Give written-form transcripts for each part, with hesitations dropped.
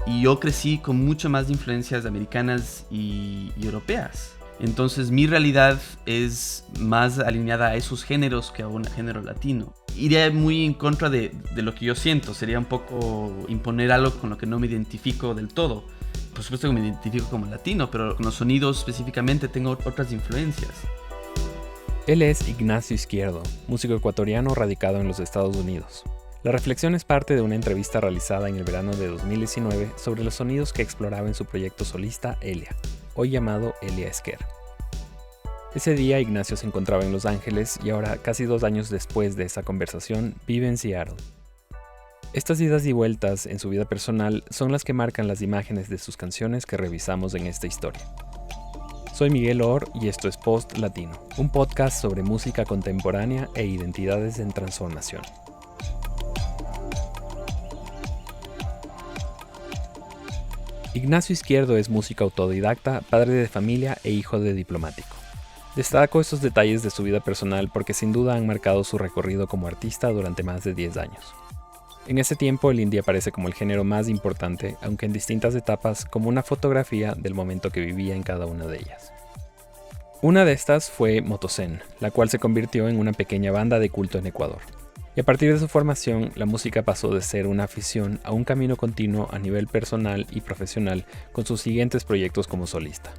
Y yo crecí con mucho más influencias americanas y europeas. Entonces mi realidad es más alineada a esos géneros que a un género latino. Iría muy en contra de lo que yo siento. Sería un poco imponer algo con lo que no me identifico del todo. Por supuesto que me identifico como latino, pero con los sonidos específicamente tengo otras influencias. Él es Ignacio Izquierdo, músico ecuatoriano radicado en los Estados Unidos. La reflexión es parte de una entrevista realizada en el verano de 2019 sobre los sonidos que exploraba en su proyecto solista Elia, hoy llamado Elia Esquer. Ese día Ignacio se encontraba en Los Ángeles y ahora, casi 2 años después de esa conversación, vive en Seattle. Estas idas y vueltas en su vida personal son las que marcan las imágenes de sus canciones que revisamos en esta historia. Soy Miguel Or y esto es Post Latino, un podcast sobre música contemporánea e identidades en transformación. Ignacio Izquierdo es músico autodidacta, padre de familia e hijo de diplomático. Destaco estos detalles de su vida personal porque sin duda han marcado su recorrido como artista durante más de 10 años. En ese tiempo el indie aparece como el género más importante, aunque en distintas etapas como una fotografía del momento que vivía en cada una de ellas. Una de estas fue Motocen, la cual se convirtió en una pequeña banda de culto en Ecuador. Y a partir de su formación, la música pasó de ser una afición a un camino continuo a nivel personal y profesional con sus siguientes proyectos como solista.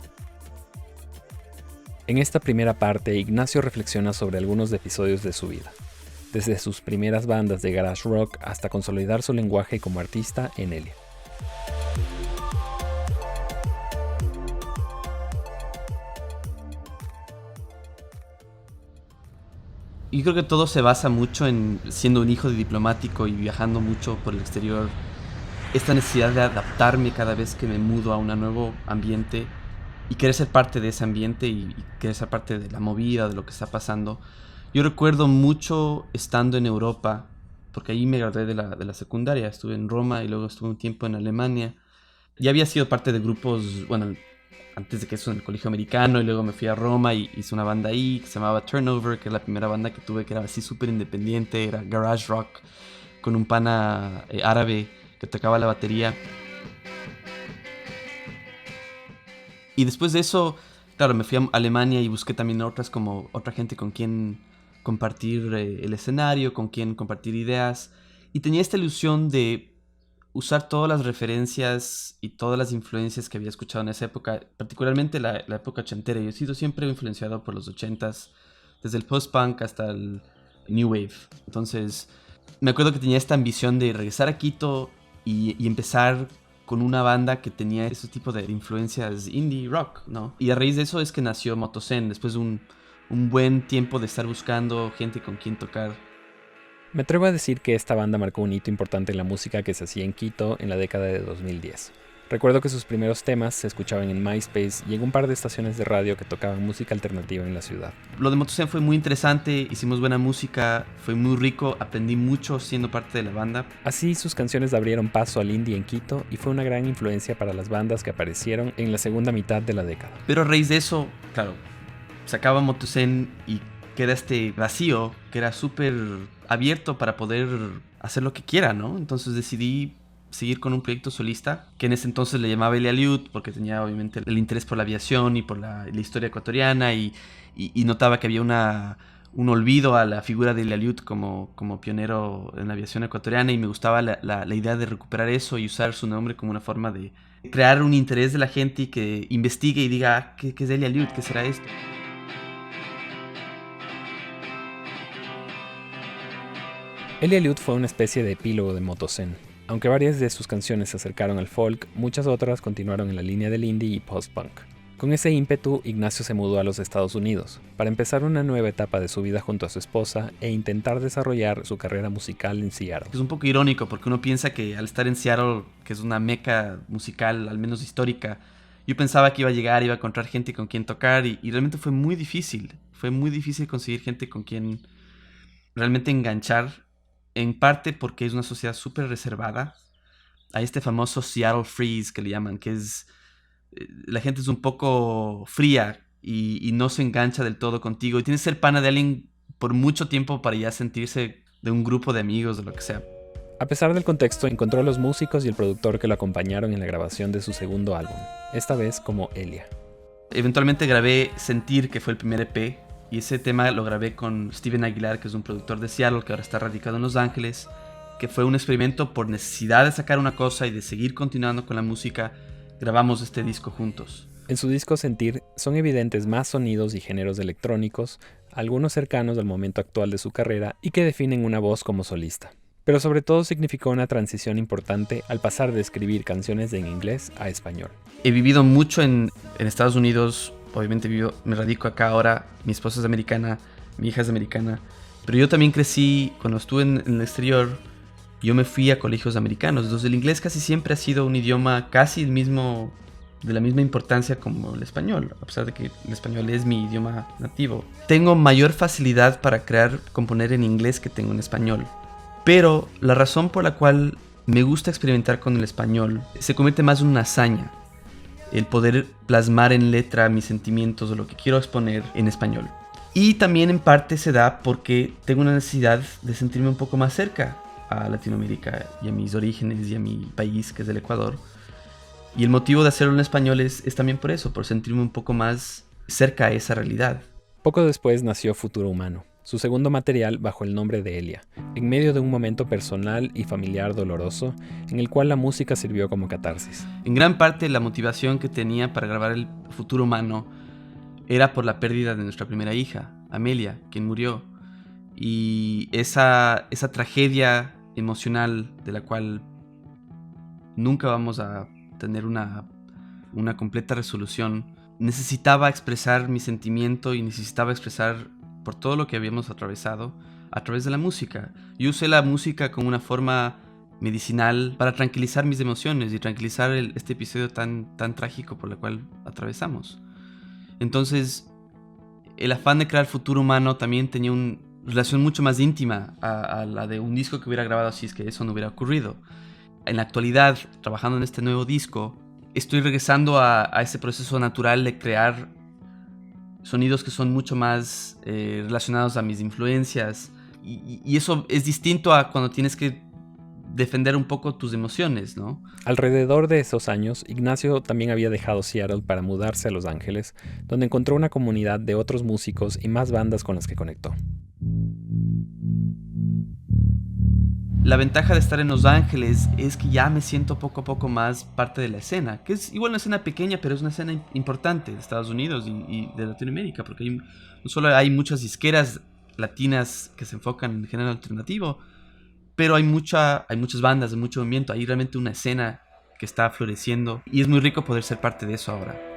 En esta primera parte, Ignacio reflexiona sobre algunos episodios de su vida, desde sus primeras bandas de garage rock hasta consolidar su lenguaje como artista en Elia. Y creo que todo se basa mucho en siendo un hijo de diplomático y viajando mucho por el exterior. Esta necesidad de adaptarme cada vez que me mudo a un nuevo ambiente y querer ser parte de ese ambiente y querer ser parte de la movida, de lo que está pasando. Yo recuerdo mucho estando en Europa, porque ahí me gradué de la secundaria. Estuve en Roma y luego estuve un tiempo en Alemania. Ya había sido parte de grupos, bueno, antes de que eso en el colegio americano, y luego me fui a Roma y hice una banda ahí que se llamaba Turnover, que es la primera banda que tuve, que era así súper independiente, era garage rock, con un pana árabe que tocaba la batería. Y después de eso, claro, me fui a Alemania y busqué también como otra gente con quien compartir el escenario, con quien compartir ideas. Y tenía esta ilusión de usar todas las referencias y todas las influencias que había escuchado en esa época, particularmente la época ochentera. Yo he sido siempre influenciado por los 80s, desde el post-punk hasta el new wave. Entonces, me acuerdo que tenía esta ambición de regresar a Quito y empezar con una banda que tenía ese tipo de influencias indie rock, ¿no? Y a raíz de eso es que nació Motocen, después de un buen tiempo de estar buscando gente con quien tocar. Me atrevo a decir que esta banda marcó un hito importante en la música que se hacía en Quito en la década de 2010. Recuerdo que sus primeros temas se escuchaban en MySpace y en un par de estaciones de radio que tocaban música alternativa en la ciudad. Lo de Motocen fue muy interesante, hicimos buena música, fue muy rico, aprendí mucho siendo parte de la banda. Así sus canciones abrieron paso al indie en Quito y fue una gran influencia para las bandas que aparecieron en la segunda mitad de la década. Pero a raíz de eso, claro, se acaba Motocen y queda este vacío que era súper abierto para poder hacer lo que quiera, ¿no? Entonces decidí seguir con un proyecto solista, que en ese entonces le llamaba Elia Liut, porque tenía obviamente el interés por la aviación y por la historia ecuatoriana, y notaba que había un olvido a la figura de Elia Liut como pionero en la aviación ecuatoriana, y me gustaba la idea de recuperar eso y usar su nombre como una forma de crear un interés de la gente y que investigue y diga, ¿qué es Elia Liut? ¿Qué será esto? Elia Liut fue una especie de epílogo de Motocen. Aunque varias de sus canciones se acercaron al folk, muchas otras continuaron en la línea del indie y post-punk. Con ese ímpetu, Ignacio se mudó a los Estados Unidos, para empezar una nueva etapa de su vida junto a su esposa e intentar desarrollar su carrera musical en Seattle. Es un poco irónico porque uno piensa que al estar en Seattle, que es una meca musical, al menos histórica, yo pensaba que iba a llegar, iba a encontrar gente con quien tocar y realmente fue muy difícil. Fue muy difícil conseguir gente con quien realmente enganchar. En parte porque es una sociedad súper reservada. Hay este famoso Seattle Freeze que le llaman, que es... La gente es un poco fría y no se engancha del todo contigo. Y tienes que ser pana de alguien por mucho tiempo para ya sentirse de un grupo de amigos o lo que sea. A pesar del contexto, encontró a los músicos y el productor que lo acompañaron en la grabación de su segundo álbum, esta vez como Elia. Eventualmente grabé Sentir, que fue el primer EP, y ese tema lo grabé con Steven Aguilar, que es un productor de Seattle que ahora está radicado en Los Ángeles, que fue un experimento por necesidad de sacar una cosa y de seguir continuando con la música. Grabamos este disco juntos. En su disco Sentir son evidentes más sonidos y géneros electrónicos, algunos cercanos al momento actual de su carrera y que definen una voz como solista. Pero sobre todo significó una transición importante al pasar de escribir canciones en inglés a español. He vivido mucho en Estados Unidos, obviamente me radico acá ahora, mi esposa es americana, mi hija es americana, pero yo también crecí, cuando estuve en el exterior, yo me fui a colegios americanos, entonces el inglés casi siempre ha sido un idioma casi de la misma importancia como el español, a pesar de que el español es mi idioma nativo. Tengo mayor facilidad para componer en inglés que tengo en español. Pero la razón por la cual me gusta experimentar con el español se convierte más en una hazaña. El poder plasmar en letra mis sentimientos o lo que quiero exponer en español. Y también en parte se da porque tengo una necesidad de sentirme un poco más cerca a Latinoamérica y a mis orígenes y a mi país, que es el Ecuador. Y el motivo de hacerlo en español es también por eso, por sentirme un poco más cerca a esa realidad. Poco después nació Futuro Humano, su segundo material bajo el nombre de Elia, en medio de un momento personal y familiar doloroso, en el cual la música sirvió como catarsis. En gran parte la motivación que tenía para grabar el Futuro Humano era por la pérdida de nuestra primera hija, Amelia, quien murió. Y esa tragedia emocional de la cual nunca vamos a tener una completa resolución, necesitaba expresar mi sentimiento y necesitaba expresar por todo lo que habíamos atravesado a través de la música. Yo usé la música como una forma medicinal para tranquilizar mis emociones y tranquilizar este episodio tan trágico por el cual atravesamos. Entonces, el afán de crear Futuro Humano también tenía una relación mucho más íntima a la de un disco que hubiera grabado si es que eso no hubiera ocurrido. En la actualidad, trabajando en este nuevo disco, estoy regresando a ese proceso natural de crear sonidos que son mucho más relacionados a mis influencias. Y eso es distinto a cuando tienes que defender un poco tus emociones, ¿no? Alrededor de esos años, Ignacio también había dejado Seattle para mudarse a Los Ángeles, donde encontró una comunidad de otros músicos y más bandas con las que conectó. La ventaja de estar en Los Ángeles es que ya me siento poco a poco más parte de la escena, que es igual una escena pequeña, pero es una escena importante de Estados Unidos y de Latinoamérica, porque no solo hay muchas disqueras latinas que se enfocan en el género alternativo, pero hay muchas bandas, de mucho movimiento, hay realmente una escena que está floreciendo y es muy rico poder ser parte de eso ahora.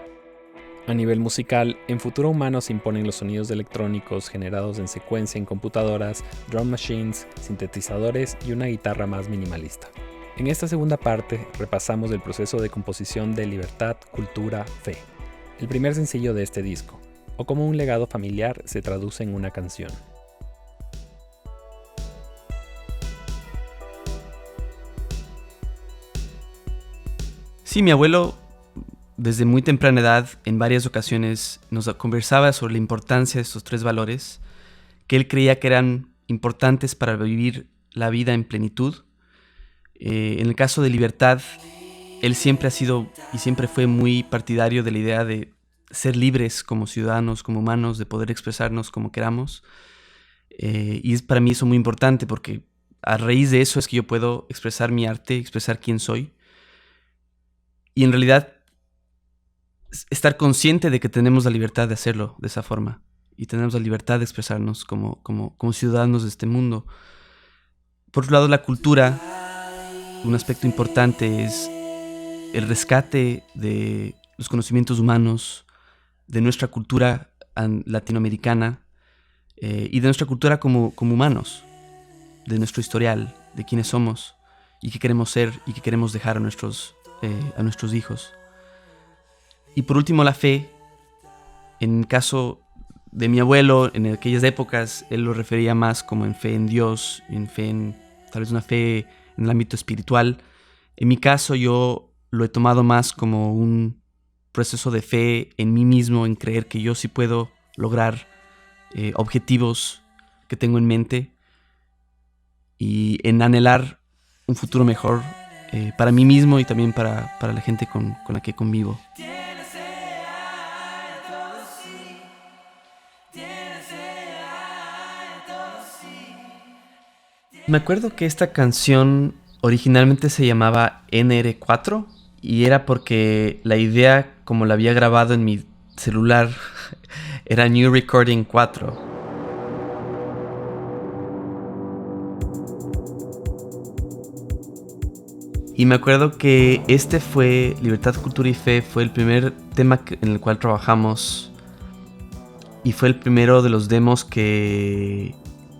A nivel musical, en Futuro Humano se imponen los sonidos electrónicos generados en secuencia en computadoras, drum machines, sintetizadores y una guitarra más minimalista. En esta segunda parte repasamos el proceso de composición de Libertad, Cultura, Fe, el primer sencillo de este disco, o cómo un legado familiar se traduce en una canción. Sí, mi abuelo desde muy temprana edad, en varias ocasiones, nos conversaba sobre la importancia de estos tres valores que él creía que eran importantes para vivir la vida en plenitud. En el caso de libertad, él siempre ha sido y siempre fue muy partidario de la idea de ser libres como ciudadanos, como humanos, de poder expresarnos como queramos. Y es para mí eso muy importante porque a raíz de eso es que yo puedo expresar mi arte, expresar quién soy. Y en realidad estar consciente de que tenemos la libertad de hacerlo de esa forma y tenemos la libertad de expresarnos como ciudadanos de este mundo. Por otro lado, la cultura, un aspecto importante es el rescate de los conocimientos humanos, de nuestra cultura latinoamericana y de nuestra cultura como humanos, de nuestro historial, de quiénes somos y qué queremos ser y qué queremos dejar a nuestros hijos. Y por último, la fe. En el caso de mi abuelo, en aquellas épocas, él lo refería más como en fe en Dios, tal vez una fe en el ámbito espiritual. En mi caso, yo lo he tomado más como un proceso de fe en mí mismo, en creer que yo sí puedo lograr objetivos que tengo en mente y en anhelar un futuro mejor para mí mismo y también para la gente con la que convivo. Me acuerdo que esta canción originalmente se llamaba NR4 y era porque la idea, como la había grabado en mi celular, era New Recording 4. Y me acuerdo que este fue, Libertad, Cultura y Fe, fue el primer tema en el cual trabajamos. Y fue el primero de los demos que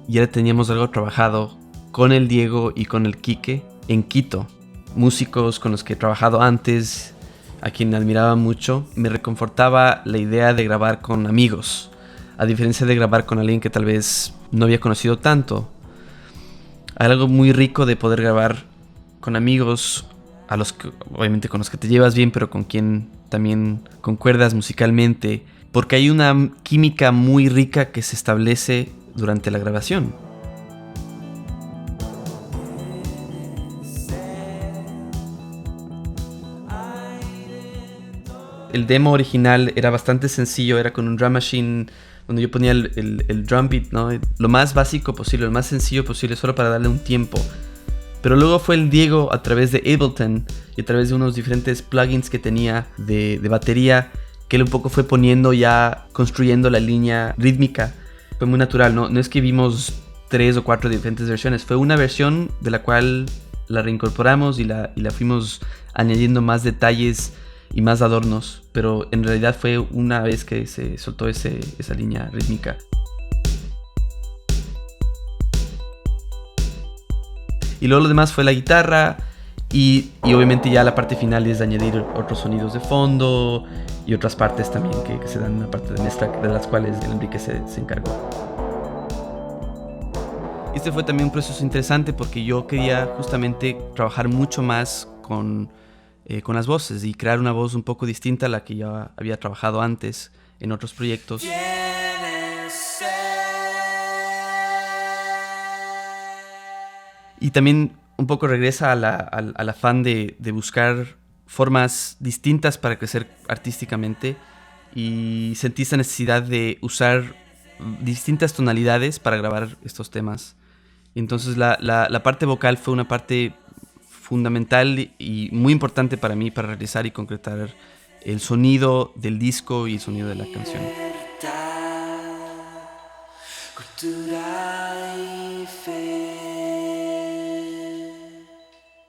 ya teníamos algo trabajado con el Diego y con el Quique en Quito. Músicos con los que he trabajado antes, a quien admiraba mucho. Me reconfortaba la idea de grabar con amigos, a diferencia de grabar con alguien que tal vez no había conocido tanto. Hay algo muy rico de poder grabar con amigos, a los que, obviamente con los que te llevas bien, pero con quien también concuerdas musicalmente, porque hay una química muy rica que se establece durante la grabación. El demo original era bastante sencillo, era con un drum machine donde yo ponía el drum beat, ¿no? Lo más básico posible, lo más sencillo posible, solo para darle un tiempo. Pero luego fue el Diego, a través de Ableton y a través de unos diferentes plugins que tenía de batería, que él un poco fue poniendo ya, construyendo la línea rítmica. Fue muy natural, ¿no? No es que vimos 3 o 4 diferentes versiones, fue una versión de la cual la reincorporamos y la fuimos añadiendo más detalles y más adornos, pero en realidad fue una vez que se soltó esa línea rítmica. Y luego lo demás fue la guitarra y obviamente ya la parte final es de añadir otros sonidos de fondo y otras partes también que se dan en la parte de mezcla, de las cuales el Enrique se encargó. Este fue también un proceso interesante porque yo quería justamente trabajar mucho más con las voces y crear una voz un poco distinta a la que ya había trabajado antes en otros proyectos. Y también un poco regresa al afán de buscar formas distintas para crecer artísticamente, y sentí esa necesidad de usar distintas tonalidades para grabar estos temas. Entonces la parte vocal fue una parte fundamental y muy importante para mí para realizar y concretar el sonido del disco y el sonido de la canción.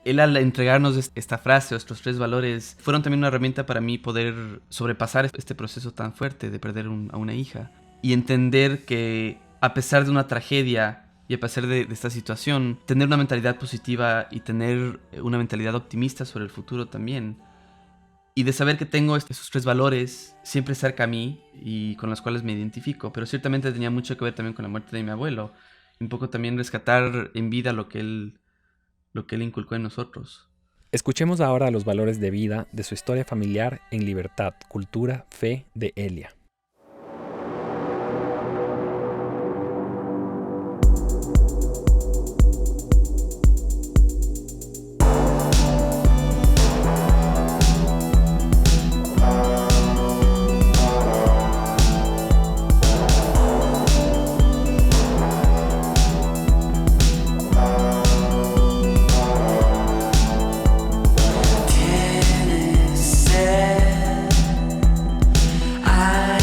Él, al entregarnos esta frase, estos 3 valores, fueron también una herramienta para mí poder sobrepasar este proceso tan fuerte de perder a una hija y entender que a pesar de una tragedia y a pesar de esta situación, tener una mentalidad positiva y tener una mentalidad optimista sobre el futuro también. Y de saber que tengo esos 3 valores siempre cerca a mí y con los cuales me identifico. Pero ciertamente tenía mucho que ver también con la muerte de mi abuelo. Y un poco también rescatar en vida lo que él inculcó en nosotros. Escuchemos ahora los valores de vida de su historia familiar en Libertad, Cultura, Fe de Elia. I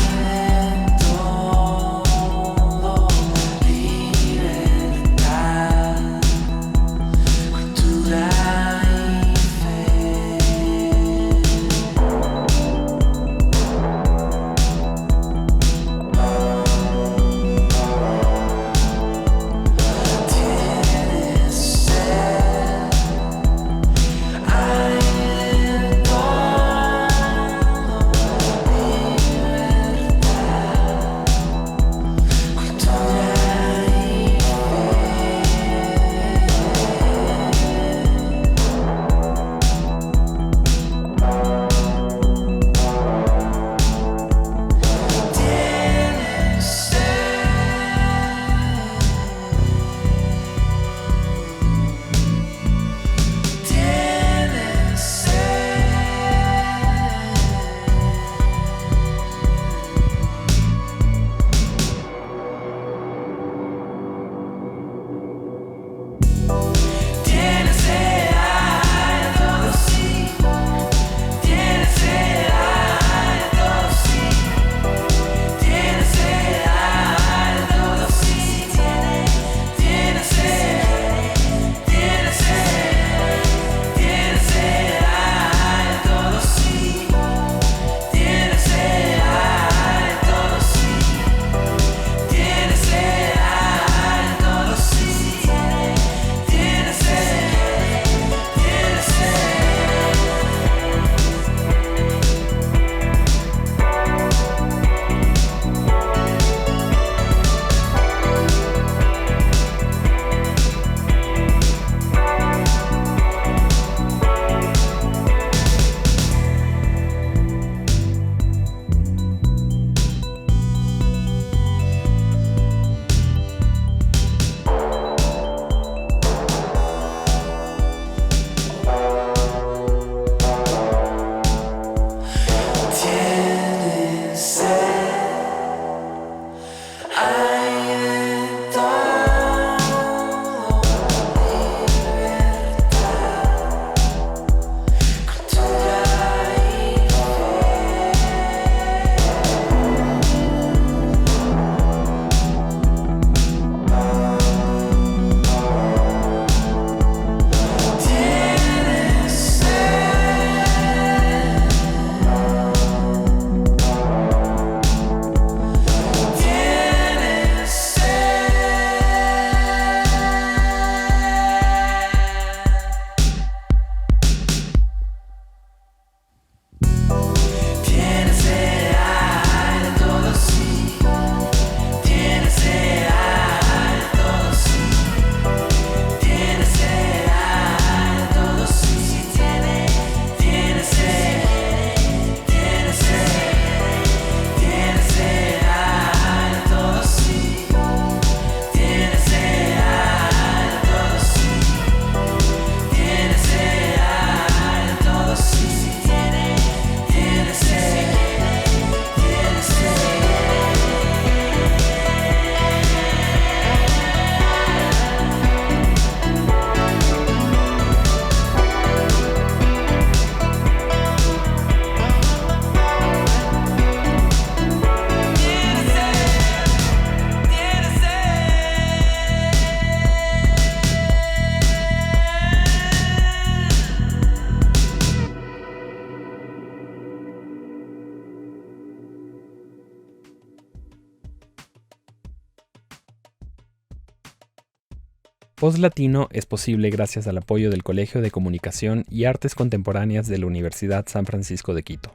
Post Latino es posible gracias al apoyo del Colegio de Comunicación y Artes Contemporáneas de la Universidad San Francisco de Quito.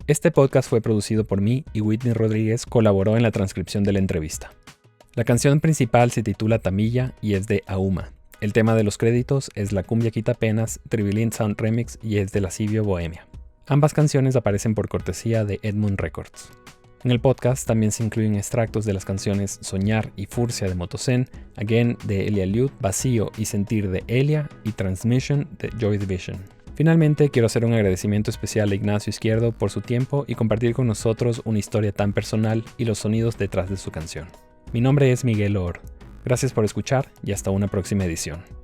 Este podcast fue producido por mí y Whitney Rodríguez colaboró en la transcripción de la entrevista. La canción principal se titula Tamilla y es de Auma. El tema de los créditos es La Cumbia Quita Penas, Tribilín Sound Remix y es de Lascivio Bohemia. Ambas canciones aparecen por cortesía de Edmund Records. En el podcast también se incluyen extractos de las canciones Soñar y Furcia de Motocen, Again de Elia Liud, Vacío y Sentir de Elia y Transmission de Joy Division. Finalmente, quiero hacer un agradecimiento especial a Ignacio Izquierdo por su tiempo y compartir con nosotros una historia tan personal y los sonidos detrás de su canción. Mi nombre es Miguel Or. Gracias por escuchar y hasta una próxima edición.